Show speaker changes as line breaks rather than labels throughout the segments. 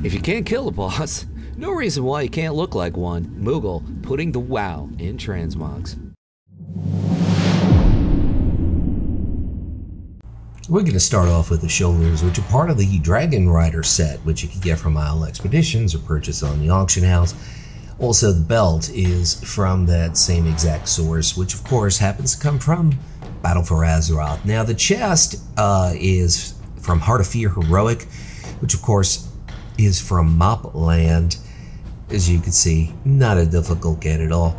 If you can't kill a boss, no reason why you can't look like one. Moogle putting the WoW in transmogs.
We're going to start off with the shoulders, which are part of the Dragon Rider set, which you can get from Isle Expeditions or purchase on the auction house. Also, the belt is from that same exact source, which of course happens to come from Battle for Azeroth. Now, the chest is from Heart of Fear Heroic, which of course is from Mop Land. As you can see, not a difficult get at all.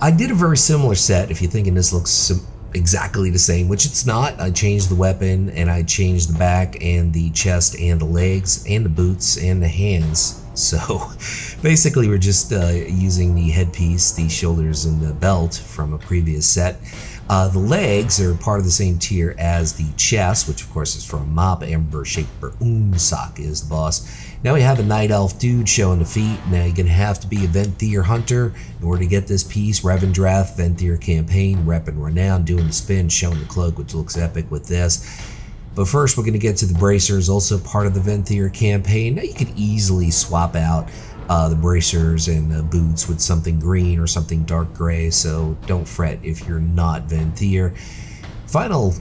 I did a very similar set, if you're thinking this looks exactly the same, which it's not. I changed the weapon and I changed the back and the chest and the legs and the boots and the hands. So basically we're just using the headpiece, the shoulders, and the belt from a previous set. The legs are part of the same tier as the chest, which of course is from Mop. Amber Shaper Unsak is the boss. Now we have a Night Elf dude showing the feet. Now you're going to have to be a Venthyr hunter in order to get this piece. Revendrath, Venthyr campaign, rep and renown, doing the spin, showing the cloak, which looks epic with this. But first we're going to get to the bracers, also part of the Venthyr campaign. Now you could easily swap out the bracers and the boots with something green or something dark gray, so don't fret if you're not Venthyr. Final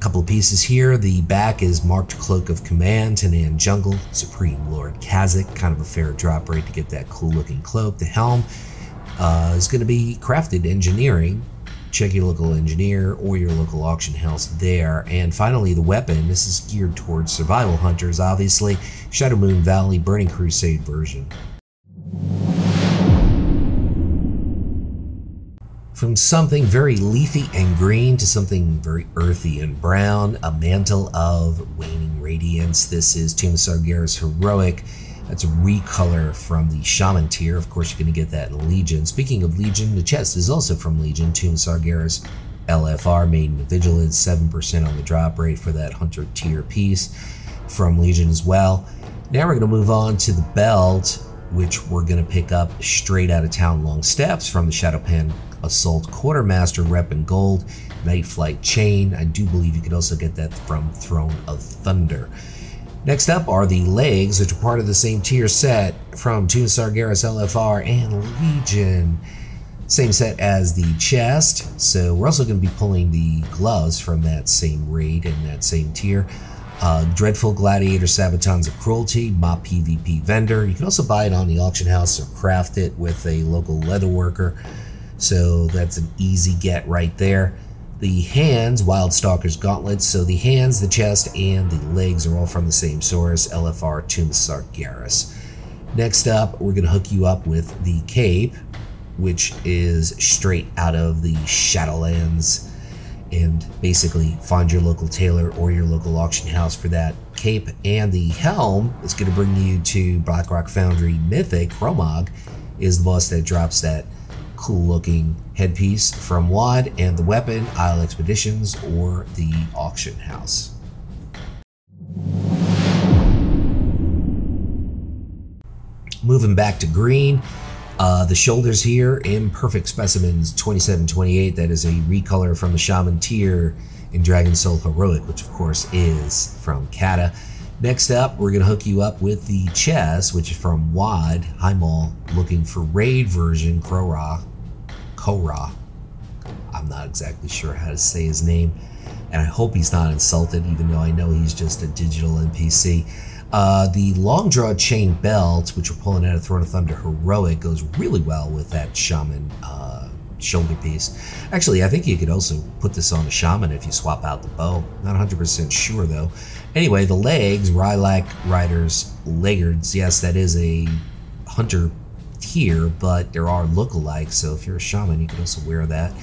couple of pieces here. The back is marked Cloak of Command, Tanan Jungle, Supreme Lord Kha'Zix, kind of a fair drop rate to get that cool looking cloak. The helm is going to be crafted engineering. Check your local engineer or your local auction house there. And finally, the weapon. This is geared towards survival hunters, obviously. Shadowmoon Valley Burning Crusade version. From something very leafy and green to something very earthy and brown, a mantle of waning radiance. This is Tomb of Sargeras Heroic. That's a recolor from the Shaman tier. Of course, you're going to get that in Legion. Speaking of Legion, the chest is also from Legion. Tomb of Sargeras LFR, Maiden of Vigilance, 7% on the drop rate for that Hunter tier piece from Legion as well. Now we're going to move on to the belt, which we're going to pick up straight out of Town Long Steps from the Shadowpan Assault Quartermaster rep in gold. Night Flight chain. I do believe you could also get that from Throne of Thunder. Next up are the legs, which are part of the same tier set from Tomb of Sargeras LFR and Legion. Same set as the chest. So we're also going to be pulling the gloves from that same raid and that same tier. Dreadful Gladiator Sabatons of Cruelty, Mop PvP vendor. You can also buy it on the auction house or craft it with a local leatherworker. So that's an easy get right there. The hands, Wildstalker's Gauntlets. So the hands, the chest, and the legs are all from the same source, LFR Tomb of Sargeras. Next up, we're going to hook you up with the cape, which is straight out of the Shadowlands. And basically find your local tailor or your local auction house for that cape. And the helm is going to bring you to Blackrock Foundry Mythic. Xmog is the boss that drops that cool looking headpiece from WoD, and the weapon, Isle Expeditions or the auction house. Moving back to green, the shoulders here, Imperfect Specimens 2728. That is a recolor from the Shaman tier in Dragon Soul Heroic, which of course is from Cata. Next up, we're going to hook you up with the chest, which is from WoD. Highmaul looking for raid version, Korra. I'm not exactly sure how to say his name, and I hope he's not insulted, even though I know he's just a digital NPC. The long draw chain belt, which we're pulling out of Throne of Thunder Heroic, goes really well with that Shaman shoulder piece. Actually, I think you could also put this on a Shaman if you swap out the bow. Not 100% sure though. Anyway, the legs, Rylak Riders Laggards. Yes, that is a hunter tier, but there are lookalikes, so if you're a Shaman, you can also wear that.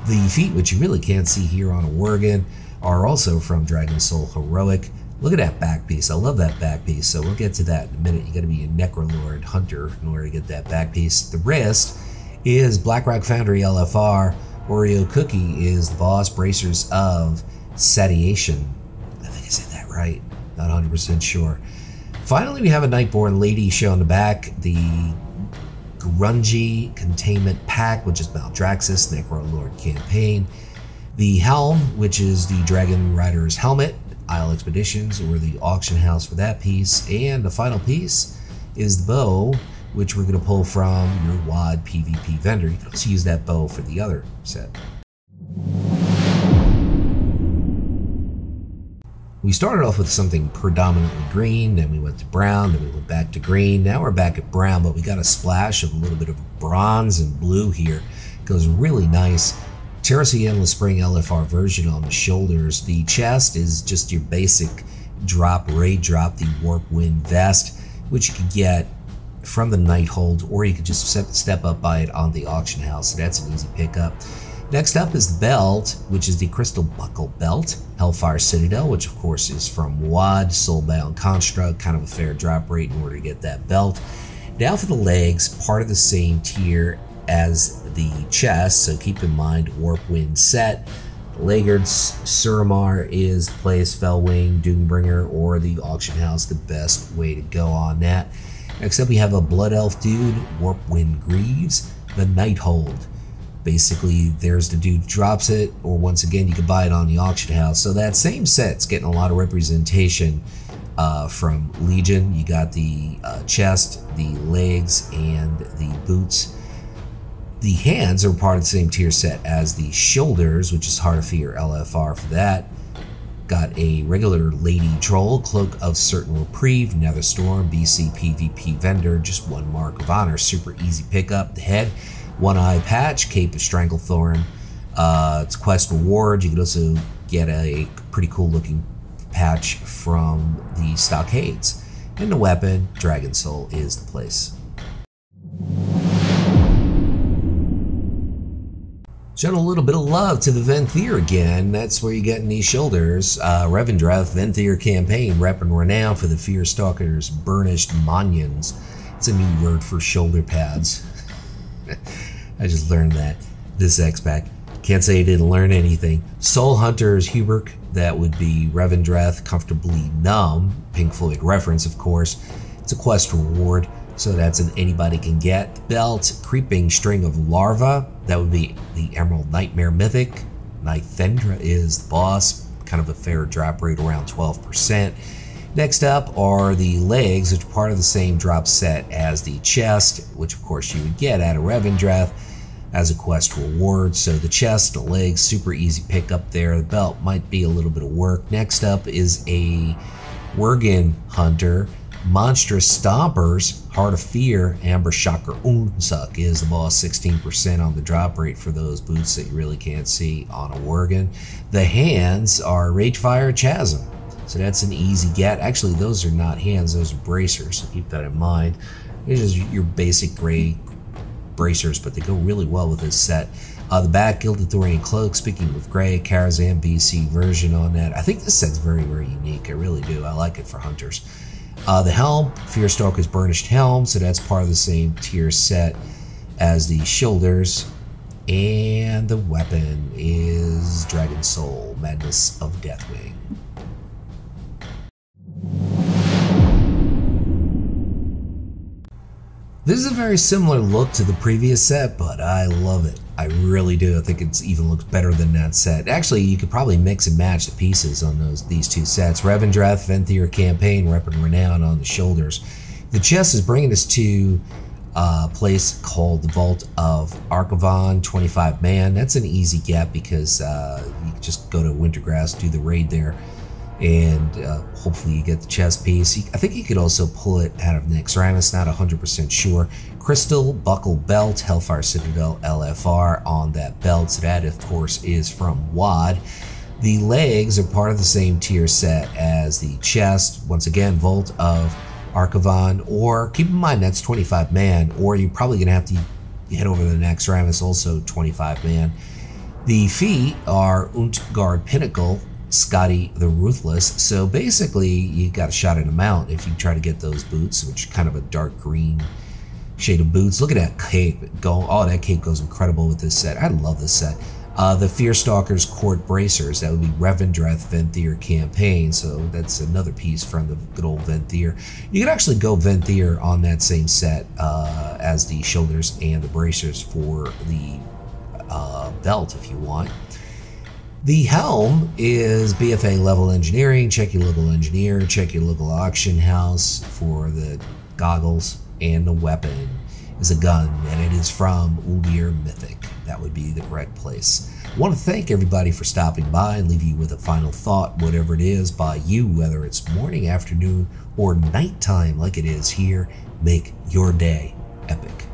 The feet, which you really can't see here on a Worgen, are also from Dragon Soul Heroic. Look at that back piece. I love that back piece, so we'll get to that in a minute. You got to be a Necrolord hunter in order to get that back piece. The wrist is Blackrock Foundry LFR. Oreo Cookie is the boss. Bracers of Satiation. I think I said that right. Not 100% sure. Finally, we have a Nightborn Lady show on the back. The Grungy Containment Pack, which is Maldraxxus, Necrolord campaign. The helm, which is the Dragon Rider's helmet, Isle Expeditions, or the auction house for that piece. And the final piece is the bow, which we're going to pull from your WoD PvP vendor. You can also use that bow for the other set. We started off with something predominantly green, then we went to brown, then we went back to green. Now we're back at brown, but we got a splash of a little bit of bronze and blue here. It goes really nice. Terrace of the Endless Spring LFR version on the shoulders. The chest is just your basic drop, raid drop, the Warp Wind vest, which you can get from the Nighthold, or you could just step up by it on the auction house, so that's an easy pickup. Next up is the belt, which is the Crystal Buckle Belt, Hellfire Citadel, which of course is from WoD, Soulbound Construct, kind of a fair drop rate in order to get that belt. Now for the legs, part of the same tier as the chest, so keep in mind Warp Wind set. Laggard's Suramar is place, Fellwing, Doombringer, or the auction house, the best way to go on that. Next up we have a Blood Elf dude, Warp Wind Greaves, the Nighthold. Basically, there's the dude who drops it, or once again, you can buy it on the auction house. So that same set's getting a lot of representation from Legion. You got the chest, the legs, and the boots. The hands are part of the same tier set as the shoulders, which is Heart of Fear LFR for that. Got a regular Lady Troll, Cloak of Certain Reprieve, Netherstorm, BC PvP vendor, just 1 mark of honor, super easy pickup. The head, 1 eye patch, Cape of Stranglethorn. It's quest reward. You can also get a pretty cool looking patch from the Stockades. And the weapon, Dragon Soul, is the place. Showing a little bit of love to the Venthyr again. That's where you're getting these shoulders. Revendreth Venthyr campaign, rep and renown for the Fear Stalkers Burnished Monions. It's a new word for shoulder pads. I just learned that this XPac. Can't say I didn't learn anything. Soul Hunters Huberk, that would be Revendreth Comfortably Numb. Pink Floyd reference, of course. It's a quest reward, so that's an anybody can get. Belt, Creeping String of Larva, that would be the Emerald Nightmare Mythic. Nithendra is the boss, kind of a fair drop rate, around 12%. Next up are the legs, which are part of the same drop set as the chest, which of course you would get out of Revendreth as a quest reward. So the chest, the legs, super easy pickup there. The belt might be a little bit of work. Next up is a Worgen Hunter, Monstrous Stompers, Heart of Fear, Amber Shocker Unsuk is the boss, 16% on the drop rate for those boots that you really can't see on a Worgen. The hands are Ragefire Chasm, so that's an easy get. Actually, those are not hands, those are bracers, so keep that in mind. These are just your basic gray bracers, but they go really well with this set. The back, Gilded Thorian Cloak, speaking with gray, Karazhan BC version on that. I think this set's very, very unique. I really do. I like it for hunters. The helm, Fearstalker's Burnished Helm, so that's part of the same tier set as the shoulders. And the weapon is Dragon Soul, Madness of Deathwing. This is a very similar look to the previous set, but I love it. I really do. I think it even looks better than that set. Actually, you could probably mix and match the pieces on these two sets. Revendreth, Venthyr Campaign, Rep and Renown on the shoulders. The chest is bringing us to a place called the Vault of Archivon, 25 man. That's an easy get because you can just go to Wintergrass, do the raid there, and hopefully you get the chest piece. I think you could also pull it out of Naxxramas, not 100% sure. Crystal Buckle Belt, Hellfire Citadel LFR on that belt, so that of course is from WoD. The legs are part of the same tier set as the chest. Once again, Vault of Archivon, or keep in mind that's 25 man, or you're probably going to have to head over to the Naxxramas, also 25 man. The feet are Untgard Pinnacle, Scotty the Ruthless, so basically you got a shot at a mount if you try to get those boots, which are kind of a dark green shade of boots. Look at that cape going. Oh, that cape goes incredible with this set. I love this set. The Fearstalker's Court Bracers, that would be Revendreth Venthyr Campaign, so that's another piece from the good old Venthyr. You can actually go Venthyr on that same set as the shoulders and the bracers for the belt if you want. The helm is BFA level engineering. Check your local engineer, check your local auction house for the goggles, and a weapon is a gun, and it is from Uldir Mythic. That would be the correct place. I want to thank everybody for stopping by and leave you with a final thought, whatever it is by you, whether it's morning, afternoon, or nighttime like it is here. Make your day epic.